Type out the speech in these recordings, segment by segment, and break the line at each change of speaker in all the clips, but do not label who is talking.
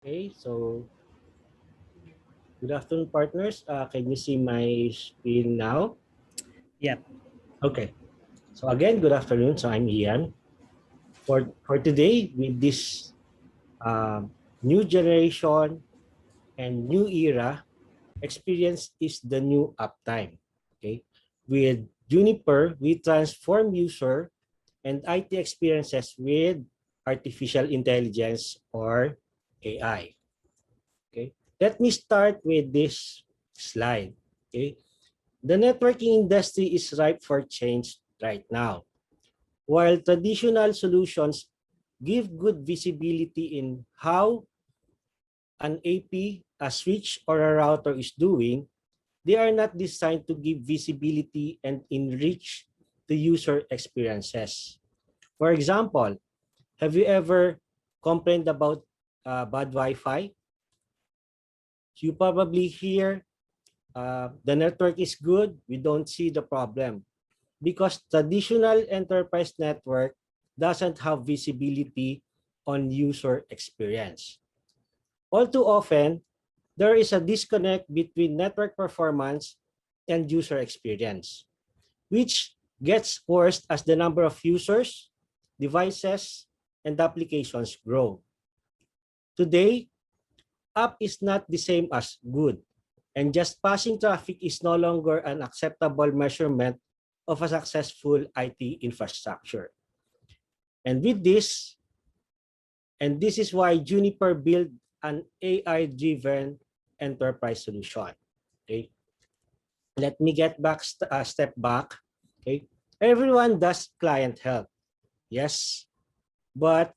Okay, so good afternoon, partners. Can you see my screen now?
Yep.
Okay. So again, good afternoon. So I'm Ian. For today, with this new generation and new era, experience is the new uptime. Okay. With Juniper, we transform user and IT experiences with artificial intelligence or AI. Okay. Let me start with this slide. Okay. The networking industry is ripe for change right now. While traditional solutions give good visibility in how an AP, a switch, or a router is doing, they are not designed to give visibility and enrich the user experiences. For example, have you ever complained about bad Wi-Fi? You probably hear the network is good, we don't see the problem. Because traditional enterprise network doesn't have visibility on user experience. All too often, there is a disconnect between network performance and user experience, which gets worse as the number of users, devices, and applications grow. Today, up is not the same as good, and just passing traffic is no longer an acceptable measurement of a successful IT infrastructure. And with this, and this is why Juniper built an AI-driven enterprise solution. Okay, let me get back step back. Okay, everyone does client help, yes, but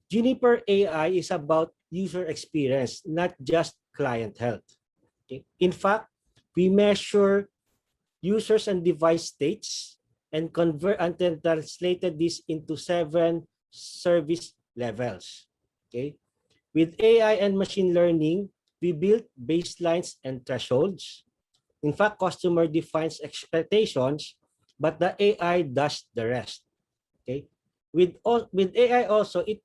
Juniper AI is about user experience, not just client health. Okay? In fact, we measure users and device states and convert and then translated this into 7 service levels. Okay, with AI and machine learning, we built baselines and thresholds. In fact, customer defines expectations, but the AI does the rest. Okay, with AI also, it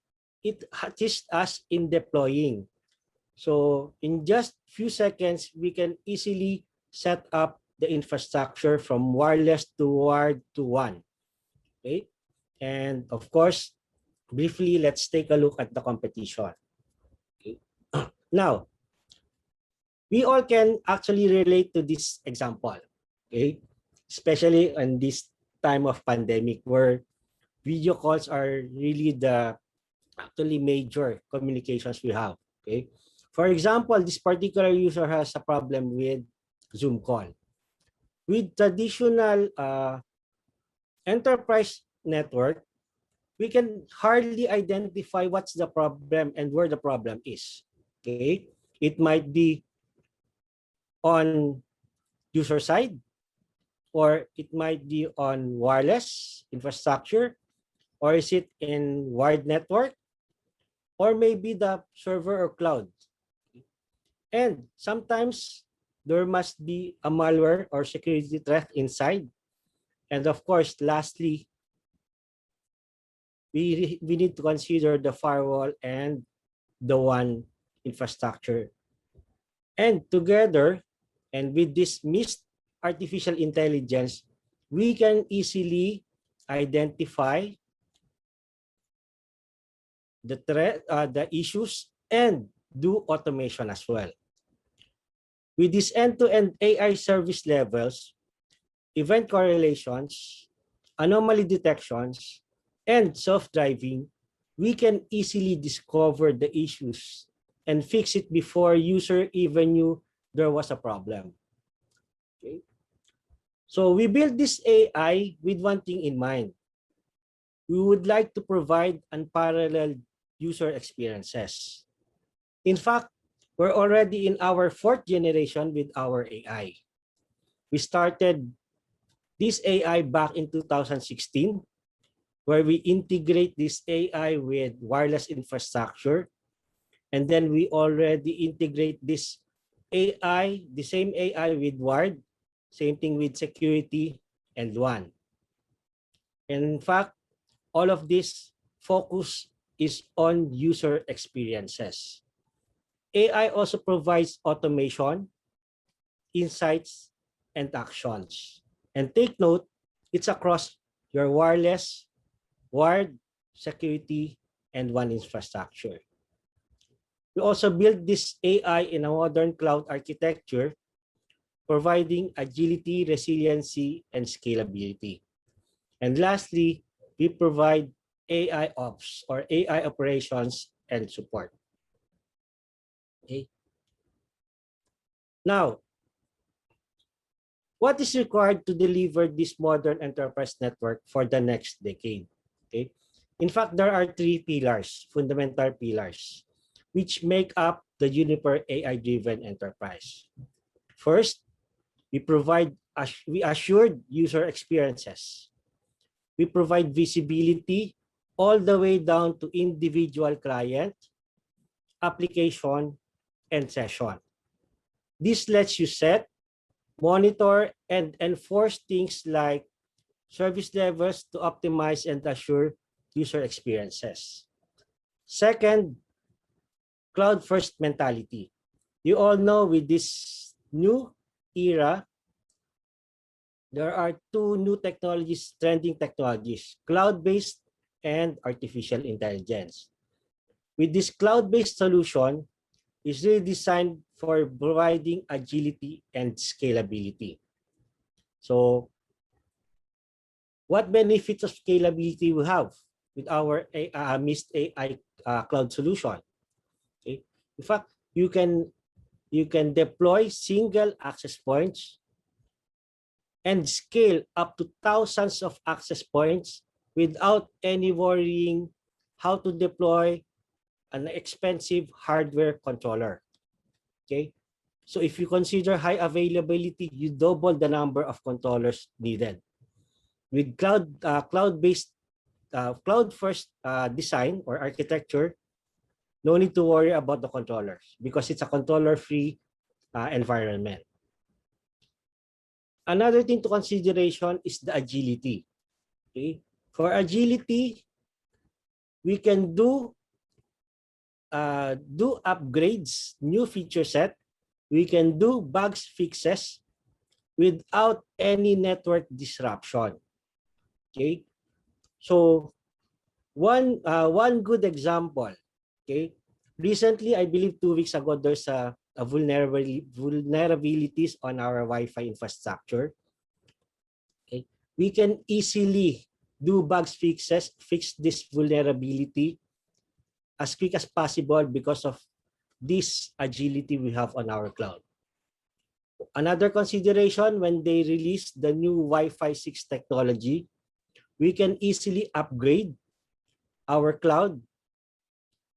assists us in deploying. So in just few seconds, we can easily set up the infrastructure from wireless to wired to WAN. Okay, and of course, briefly, let's take a look at the competition. Okay. Now, we all can actually relate to this example. Okay, especially in this time of pandemic where video calls are really the actually major communications we have. Okay, for example, this particular user has a problem with Zoom call. With traditional enterprise network, we can hardly identify what's the problem and where the problem is. Okay, it might be on user side, or it might be on wireless infrastructure, or is it in wired network, or maybe the server or cloud. And sometimes there must be a malware or security threat inside. And of course, lastly, we need to consider the firewall and the WAN infrastructure. And together, and with this mixed artificial intelligence, we can easily identify the threat, the issues, and do automation as well. With this end-to-end AI service levels, event correlations, anomaly detections, and self-driving, we can easily discover the issues and fix it before user even knew there was a problem. Okay. So we built this AI with one thing in mind. We would like to provide unparalleled user experiences. In fact, we're already in our 4th generation with our AI. We started this AI back in 2016, where we integrate this AI with wireless infrastructure. And then we already integrate this AI, the same AI with wired, same thing with security and WAN. And in fact, all of this focus is on user experiences. AI also provides automation, insights, and actions. And take note, it's across your wireless, wired, security, and WAN infrastructure. We also build this AI in a modern cloud architecture, providing agility, resiliency, and scalability. And lastly, we provide AI ops or AI operations and support. Okay. Now, what is required to deliver this modern enterprise network for the next decade? Okay. In fact, there are three pillars, fundamental pillars, which make up the Juniper AI-driven enterprise. First, we assured user experiences. We provide visibility all the way down to individual client, application, and session. This lets you set, monitor, and enforce things like service levels to optimize and assure user experiences. Second, cloud-first mentality. You all know with this new era, there are two new technologies, trending technologies, cloud-based and artificial intelligence. With this cloud-based solution, is really designed for providing agility and scalability. So, what benefits of scalability we have with our Mist AI cloud solution? Okay. In fact, you can deploy single access points and scale up to thousands of access points without any worrying how to deploy an expensive hardware controller. Okay, so if you consider high availability, you double the number of controllers needed. With cloud-based, cloud-first design or architecture, no need to worry about the controllers because it's a controller-free environment. Another thing to consideration is the agility. Okay, for agility, we can do upgrades, new feature set. We can do bugs fixes without any network disruption. Okay, so one good example. Okay, recently, I believe 2 weeks ago, there's a vulnerabilities on our Wi-Fi infrastructure. Okay, we can easily do bugs fixes, fix this vulnerability as quick as possible because of this agility we have on our cloud. Another consideration, when they release the new Wi-Fi 6 technology, we can easily upgrade our cloud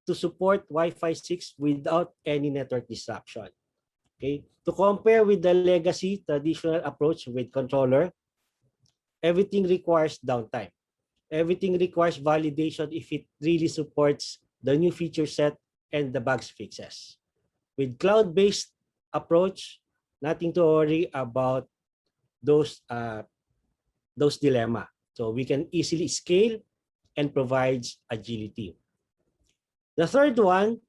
to support Wi-Fi 6 without any network disruption. Okay, to compare with the legacy traditional approach with controller, everything requires downtime. Everything requires validation if it really supports the new feature set and the bugs fixes. With cloud-based approach, nothing to worry about those dilemma. So we can easily scale and provides agility. The third one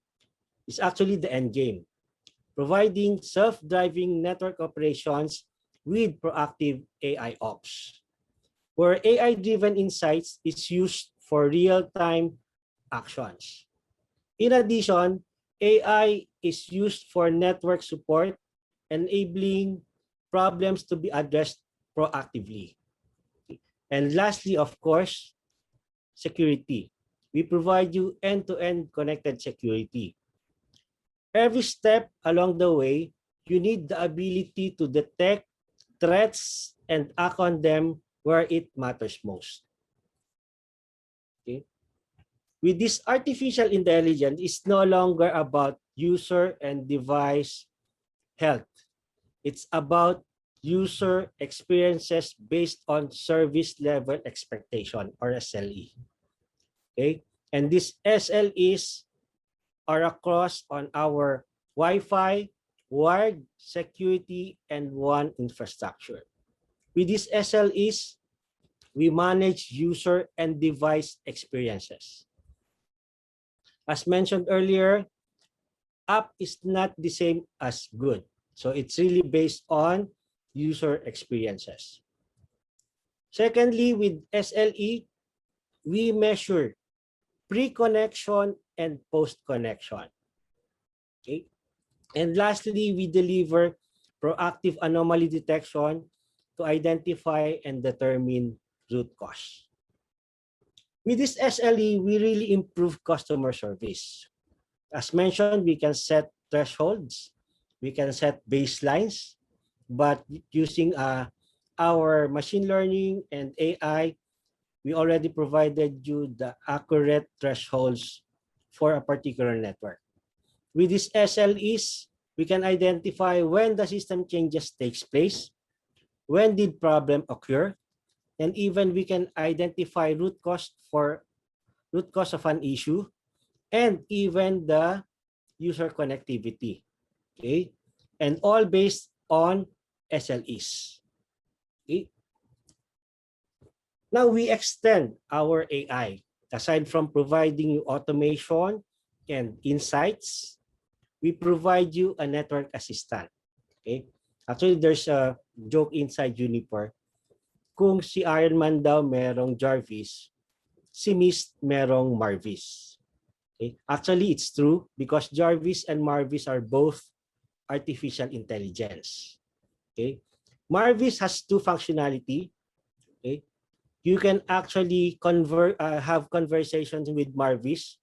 is actually the end game, providing self-driving network operations with proactive AI ops, where AI-driven insights is used for real-time actions. In addition, AI is used for network support, enabling problems to be addressed proactively. And lastly, of course, security. We provide you end-to-end connected security. Every step along the way, you need the ability to detect threats and act on them where it matters most. Okay. With this artificial intelligence, it's no longer about user and device health. It's about user experiences based on service level expectation or SLE. Okay, and these SLEs are across on our Wi-Fi, wired, security, and WAN infrastructure. With these SLEs, we manage user and device experiences. As mentioned earlier, app is not the same as good. So it's really based on user experiences. Secondly, with SLE, we measure pre-connection and post-connection. Okay. And lastly, we deliver proactive anomaly detection to identify and determine root cause. With this SLE, we really improve customer service. As mentioned, we can set thresholds, we can set baselines, but using our machine learning and AI, we already provided you the accurate thresholds for a particular network. With these SLEs, we can identify when the system changes takes place, when did problem occur, and even we can identify root cause of an issue, and even the user connectivity. Okay, and all based on SLEs. Okay. Now we extend our AI. Aside from providing you automation and insights, we provide you a network assistant. Okay? Actually, there's a joke inside Juniper. Kung si Iron Man daw merong Jarvis, si Mist merong Marvis. Okay? Actually, it's true because Jarvis and Marvis are both artificial intelligence. Okay? Marvis has two functionality. Okay? You can actually have conversations with Marvis.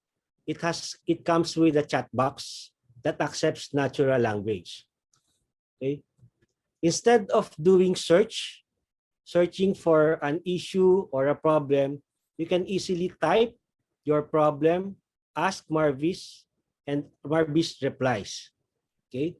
It comes with a chat box that accepts natural language. Okay? Instead of doing searching for an issue or a problem, you can easily type your problem, ask Marvis, and Marvis replies. Okay?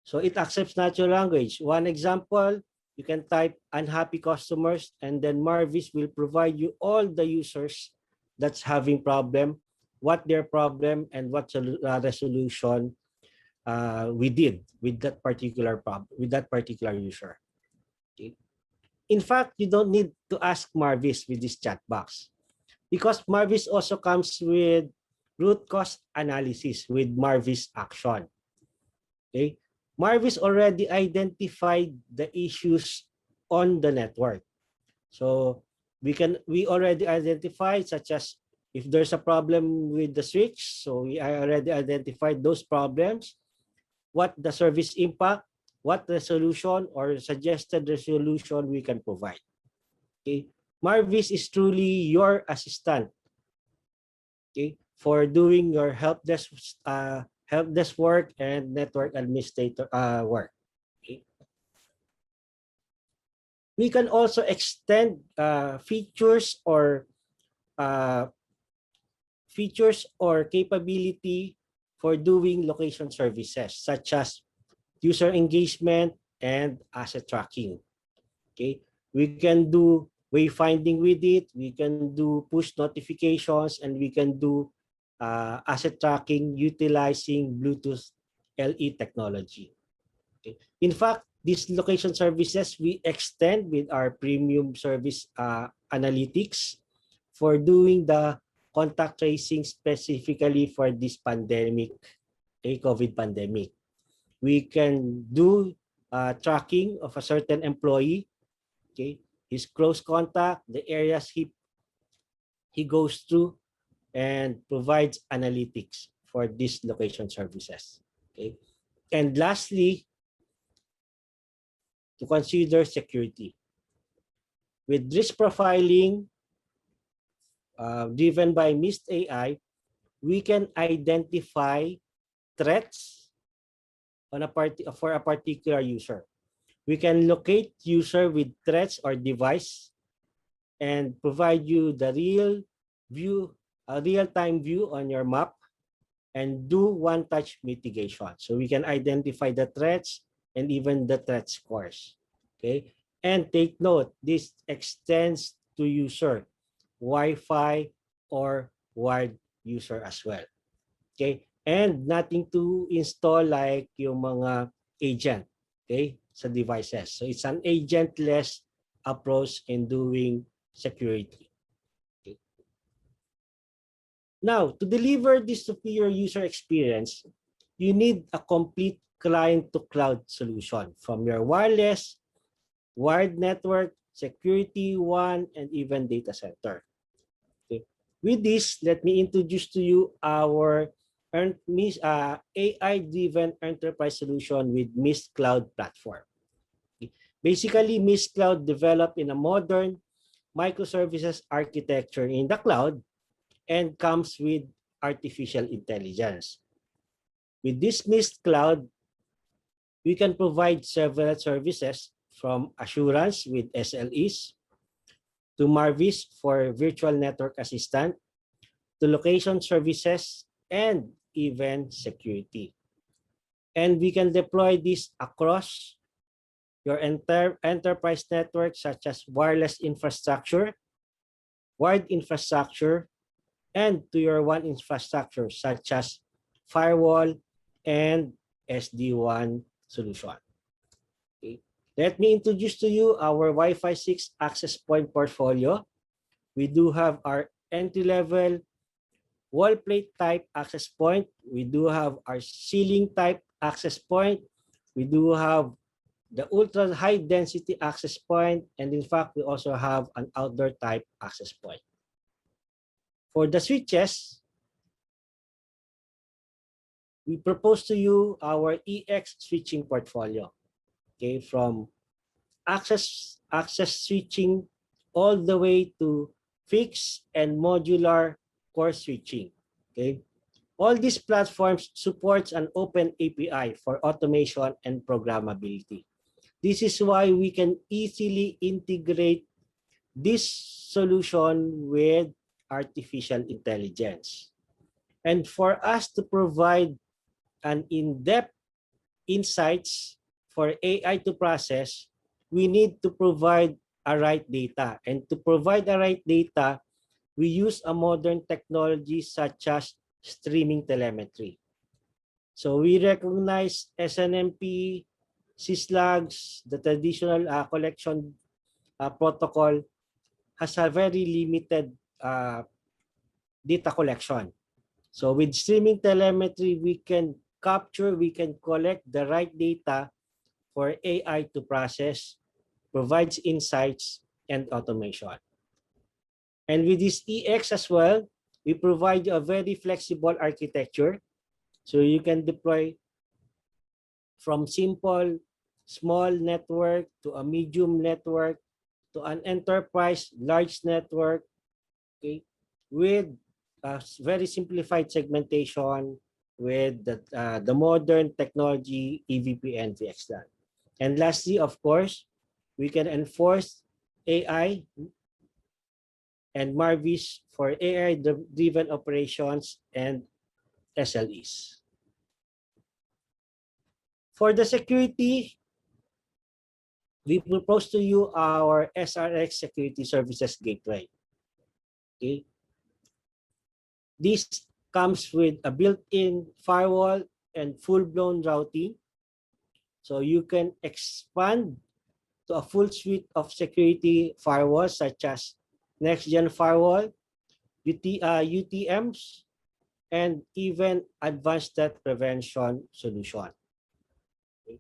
So it accepts natural language. One example, you can type unhappy customers, and then Marvis will provide you all the users that's having problem, what their problem, and what resolution we did with that particular problem, with that particular user. Okay. In fact, you don't need to ask Marvis with this chat box because Marvis also comes with root cause analysis with Marvis action. Okay. Marvis already identified the issues on the network. So we already identified, such as if there's a problem with the switch, so we already identified those problems, what the service impact, what the solution or suggested resolution we can provide. Okay. Marvis is truly your assistant, okay, for doing your help desk work and network administrator work. Okay. We can also extend features or capability for doing location services such as user engagement and asset tracking. Okay, we can do wayfinding with it, we can do push notifications, and we can do asset tracking utilizing Bluetooth LE technology. Okay. In fact, these location services we extend with our premium service analytics for doing the contact tracing specifically for this pandemic, a COVID pandemic. We can do tracking of a certain employee, okay, his close contact, the areas he goes through, and provides analytics for these location services. Okay. And lastly, to consider security. With risk profiling driven by Mist AI, we can identify threats for a particular user. We can locate user with threats or device and provide you the real-time view on your map and do one-touch mitigation. So we can identify the threats and even the threat scores. Okay, and take note, this extends to user, Wi-Fi or wired user as well. Okay, and nothing to install like yung mga agent, okay, sa devices. So it's an agentless approach in doing security. Okay. Now, to deliver this superior user experience, you need a complete client-to-cloud solution from your wireless, wired network, security, WAN, and even data center. Okay. With this, let me introduce to you our AI-driven enterprise solution with Mist Cloud platform. Okay. Basically, Mist Cloud developed in a modern microservices architecture in the cloud and comes with artificial intelligence. With this Mist Cloud, we can provide several services from assurance with SLES to Marvis for virtual network assistant to location services and even security. And we can deploy this across your entire enterprise network such as wireless infrastructure, wired infrastructure, and to your WAN infrastructure such as firewall and SD-WAN solution. Okay. Let me introduce to you our Wi-Fi 6 access point portfolio. We do have our entry-level wall plate type access point. We do have our ceiling type access point. We do have the ultra high density access point. And in fact, we also have an outdoor type access point. For the switches, we propose to you our EX switching portfolio. Okay, from access switching all the way to fixed and modular core switching. Okay, all these platforms supports an open API for automation and programmability. This is why we can easily integrate this solution with artificial intelligence. And for us to provide an in-depth insights for AI to process, we need to provide a right data. And to provide the right data, we use a modern technology such as streaming telemetry. So we recognize SNMP, syslags, the traditional collection protocol has a very limited data collection. So with streaming telemetry, we can capture, we can collect the right data for AI to process, provides insights and automation. And with this EX as well, we provide a very flexible architecture. So you can deploy from simple, small network to a medium network to an enterprise large network, okay, with a very simplified segmentation with the modern technology EVP and VXLAN. And lastly, of course, we can enforce AI and Marvis for AI-driven operations and SLEs. For the security, we propose to you our SRX Security Services Gateway. Okay. This comes with a built-in firewall and full-blown routing. So you can expand to a full suite of security firewalls such as next-gen firewall, UTMs, and even advanced threat prevention solution. Okay.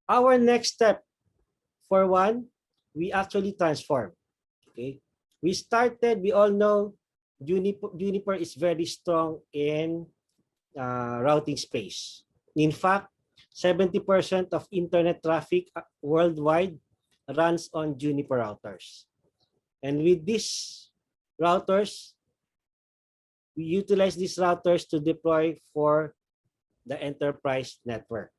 Our next step, for one, we actually transform. Okay, we all know Juniper is very strong in routing space. In fact, 70% of internet traffic worldwide runs on Juniper routers. And with these routers, we utilize these routers to deploy for the enterprise network.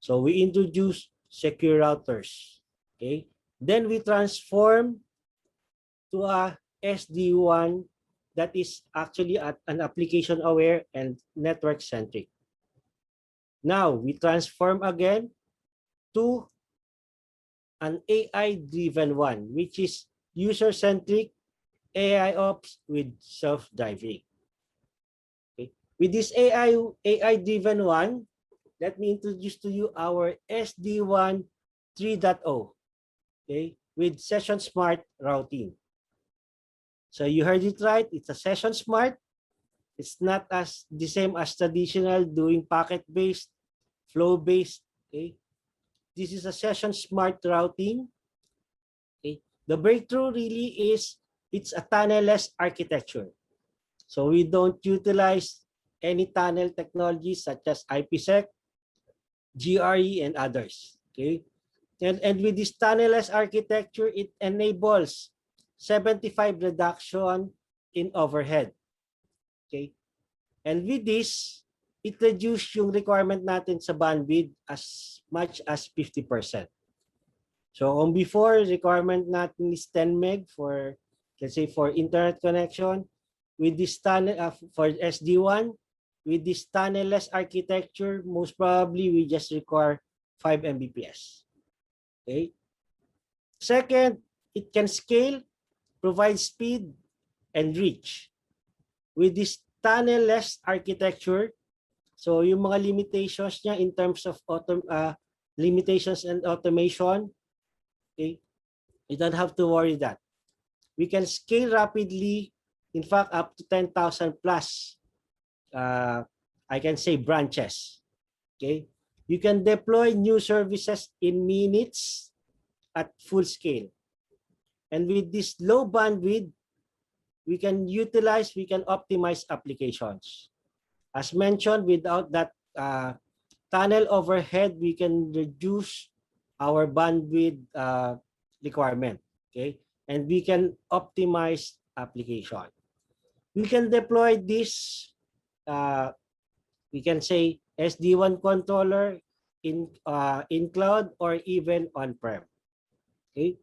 So we introduce secure routers. Okay. Then we transform to a SD-WAN that is actually an application aware and network centric. Now we transform again to an AI-driven one, which is user-centric AIOps with self-driving. Okay. With this AI-driven one, let me introduce to you our SD-WAN 3.0, okay, with session smart routing. So you heard it right, it's a session smart. It's not as the same as traditional doing packet-based, flow-based. Okay, this is a session smart routing. Okay, the breakthrough really is it's a tunnel-less architecture. So we don't utilize any tunnel technologies such as IPsec, GRE, and others. Okay, and with this tunnel-less architecture, it enables 75 reduction in overhead. Okay, and with this, it reduces yung requirement natin sa bandwidth as much as 50%. So on before, requirement natin is 10 meg for, let's say, for internet connection. With this tunnel, for SD1, with this tunnel-less architecture, most probably we just require 5 Mbps. Okay. Second, it can scale, provide speed, and reach. With this tunnel-less architecture, so yung mga limitations niya in terms of limitations and automation, okay, you don't have to worry that. We can scale rapidly, in fact, up to 10,000 plus, I can say, branches. Okay, you can deploy new services in minutes at full scale. And with this low bandwidth, we can optimize applications. As mentioned, without that tunnel overhead, we can reduce our bandwidth requirement. Okay, and we can optimize application. We can deploy this, we can say, SD1 controller in cloud or even on-prem. Okay.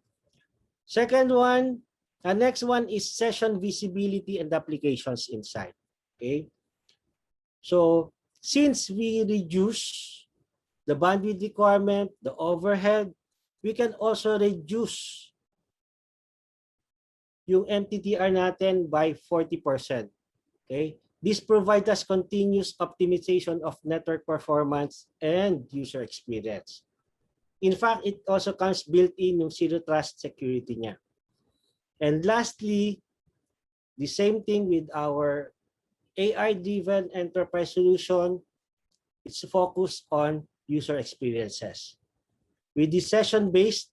Second one, the next one is session visibility and applications insight. Okay. So since we reduce the bandwidth requirement, the overhead, we can also reduce yung MTTR natin by 40%. Okay? This provides us continuous optimization of network performance and user experience. In fact, it also comes built-in yung zero trust security niya. And lastly, the same thing with our AI-driven enterprise solution, it's focused on user experiences. With the session-based,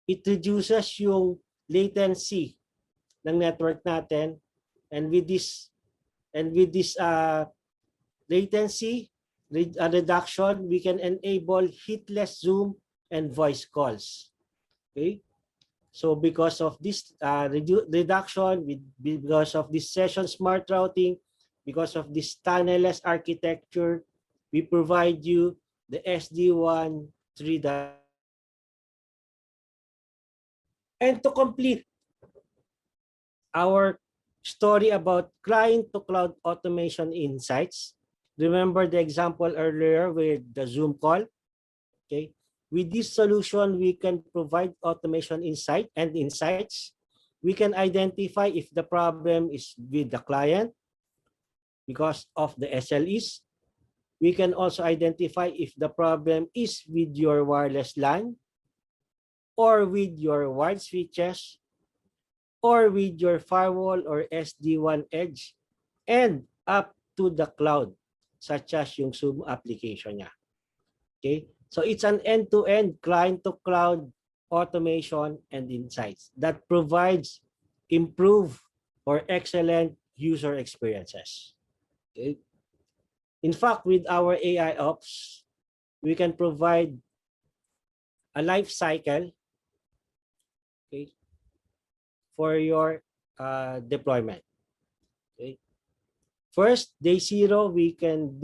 it reduces yung latency ng network natin, and with this latency reduction, we can enable hitless Zoom and voice calls. Okay, so because of this reduction, because of this session smart routing, because of this tunnel-less architecture, we provide you the SD1 3. And to complete our story about client-to-cloud automation insights, remember the example earlier with the Zoom call? Okay. With this solution, we can provide automation insights. We can identify if the problem is with the client because of the SLES. We can also identify if the problem is with your wireless LAN, or with your wired switches, or with your firewall or SD1 edge, and up to the cloud, such as yung Zoom application niya. Okay, so it's an end-to-end client-to-cloud automation and insights that provides improved or excellent user experiences. Okay. In fact, with our AIOps, we can provide a life cycle, okay, for your deployment. Okay. First, day 0, we can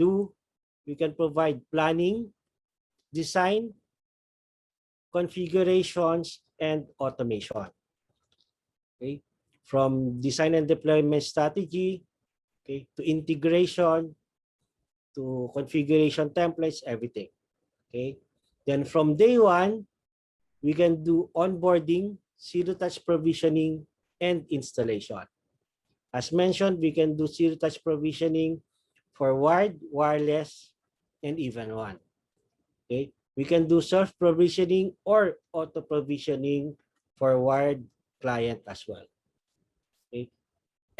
provide planning, design, configurations, and automation. Okay. From design and deployment strategy, okay, to integration, to configuration templates, everything. Okay. Then from day 1, we can do onboarding, zero-touch provisioning, and installation. As mentioned, we can do zero-touch provisioning for wired, wireless, and even WAN. Okay, we can do self-provisioning or auto-provisioning for wired client as well. Okay,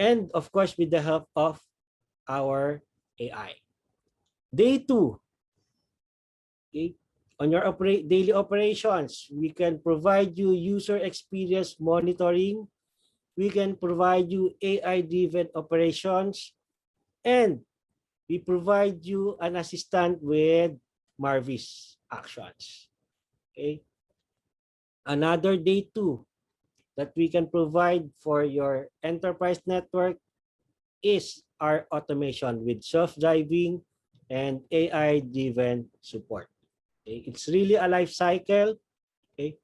and of course with the help of our AI. Day 2, okay, on your daily operations, we can provide you user experience monitoring, we can provide you AI-driven operations, and we provide you an assistant with Marvis actions. Okay. Another day 2 that we can provide for your enterprise network is our automation with self-driving and AI-driven support. Okay. It's really a life cycle, okay,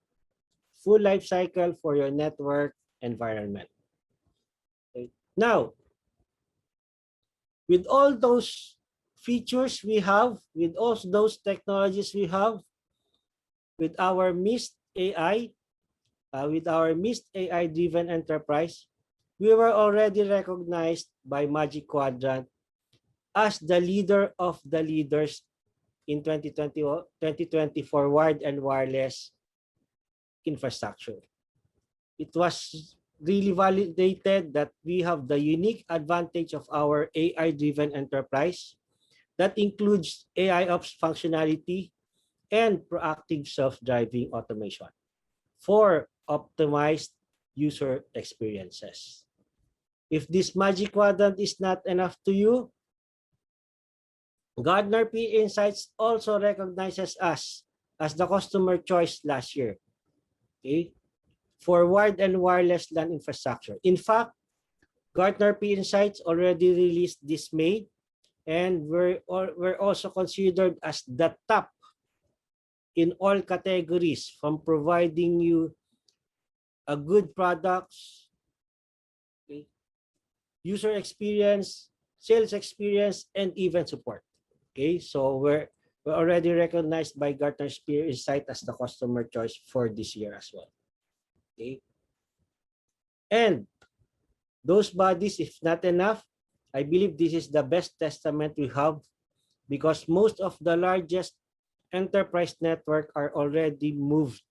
full life cycle for your network environment. Okay. Now, with all those features we have, with all those technologies we have, with our MIST AI, with our MIST AI-driven enterprise, we were already recognized by Magic Quadrant as the leader of the leaders in 2024 wired and wireless infrastructure. It was really validated that we have the unique advantage of our AI-driven enterprise that includes AIOps functionality and proactive self-driving automation for optimized user experiences. If this Magic Quadrant is not enough to you, Gartner P Insights also recognizes us as the customer choice last year, okay, for wired and wireless LAN infrastructure. In fact, Gartner P Insights already released this May, and we're also considered as the top in all categories, from providing you a good products, okay, user experience, sales experience, and even support. Okay, so we're already recognized by Gartner's Peer Insight as the customer choice for this year as well. Okay, and those bodies, if not enough, I believe this is the best testament we have, because most of the largest enterprise network are already moved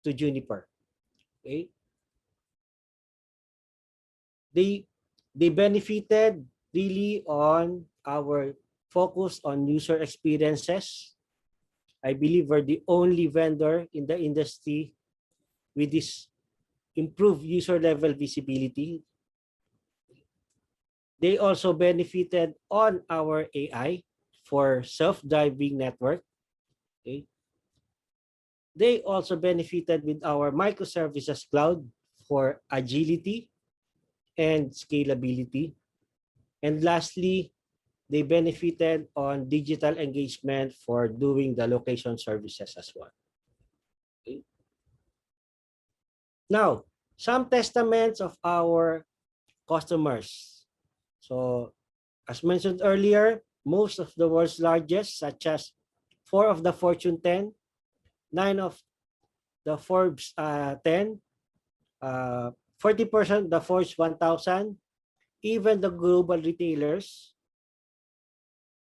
to Juniper. Okay, they benefited really on our focus on user experiences. I believe we're the only vendor in the industry with this improved user level visibility. They also benefited on our AI for self-driving network. Okay. They also benefited with our microservices cloud for agility and scalability. And lastly, they benefited on digital engagement for doing the location services as well. Okay. Now, some testaments of our customers. So, as mentioned earlier, most of the world's largest, such as 4 of the Fortune 10, 9 of the Forbes 10, 40% the Forbes 1000, even the global retailers,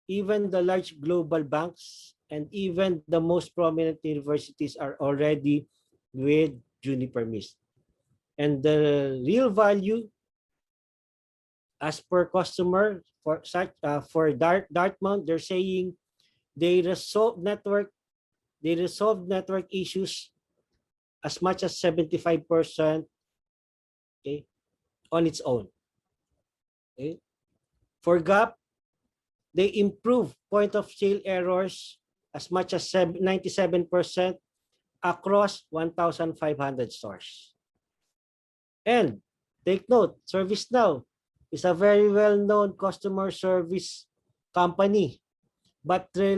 even the large global banks, and even the most prominent universities are already with Juniper Mist. And the real value as per customer for Dartmouth, they're saying they resolve network issues as much as 75%, okay, on its own. Okay. For Gap, they improve point of sale errors as much as 97% across 1,500 stores. And take note, ServiceNow is a very well-known customer service company, but they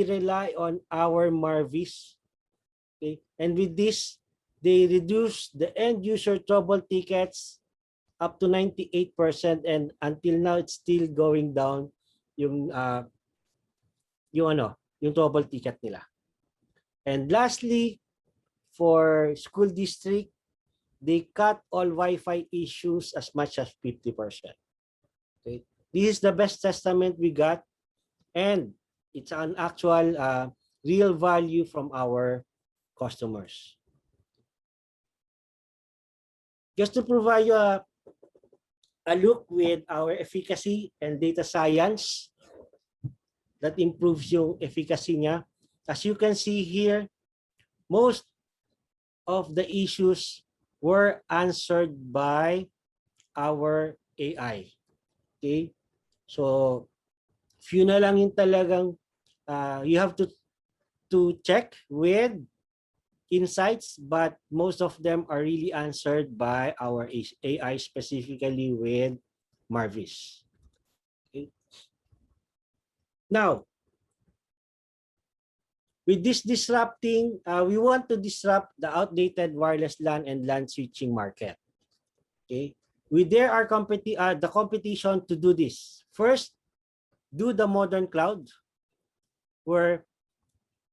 rely on our Marvis. Okay? And with this, they reduce the end user trouble tickets up to 98%, and until now it's still going down yung trouble ticket nila. And lastly, for school district, they cut all Wi-Fi issues as much as 50%. Okay, this is the best testament we got, and it's an actual real value from our customers. Just to provide you a look with our efficacy and data science that improves yung efficacy niya. As you can see here, most of the issues were answered by our AI. Okay? So, few na lang yung talagang you have to check with insights, but most of them are really answered by our AI, specifically with Marvis. Okay? Now, with this disrupting, we want to disrupt the outdated wireless LAN and LAN switching market. Okay, there are the competition to do this. First, do the modern cloud, where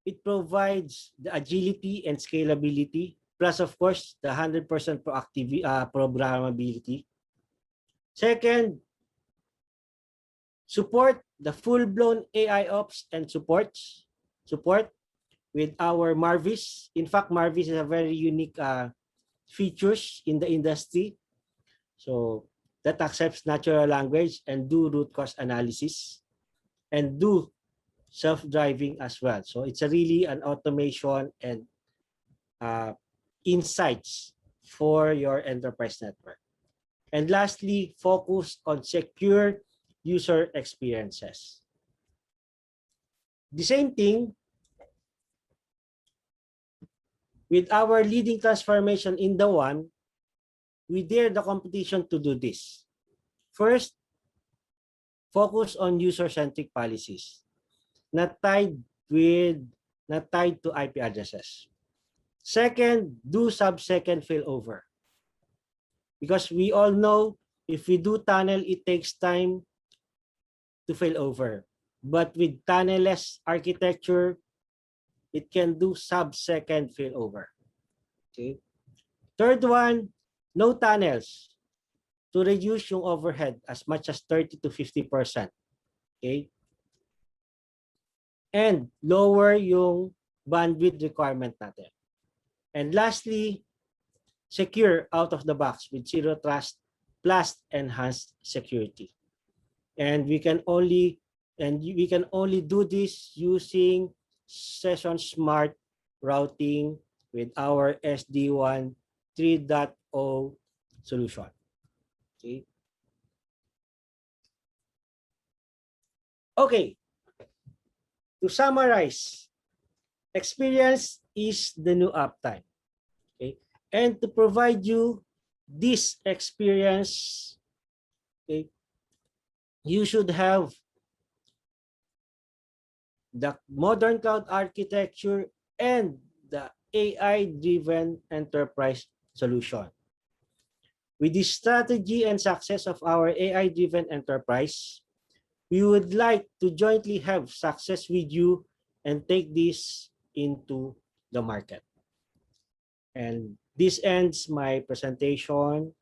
it provides the agility and scalability, plus of course the 100% programmability. Second, support the full-blown AI ops and support with our Marvis. In fact, Marvis is a very unique features in the industry. So that accepts natural language and do root cause analysis and do self-driving as well. So it's really an automation and insights for your enterprise network. And lastly, focus on secure user experiences. The same thing with our leading transformation in the WAN, we dare the competition to do this. First, focus on user-centric policies, not tied to IP addresses. Second, do sub-second failover. Because we all know if we do tunnel, it takes time to fail over. But with tunnel-less architecture, it can do sub-second failover. Okay. Third one, no tunnels to reduce yung overhead as much as 30 to 50%. Okay. And lower yung bandwidth requirement natin. And lastly, secure out of the box with zero trust plus enhanced security. And we can only do this using session smart routing with our SD-WAN 3.0 solution. Okay. Okay. To summarize, experience is the new uptime. Okay. And to provide you this experience, okay, you should have the modern cloud architecture and the AI-driven enterprise solution. With the strategy and success of our AI-driven enterprise, we would like to jointly have success with you and take this into the market. And this ends my presentation.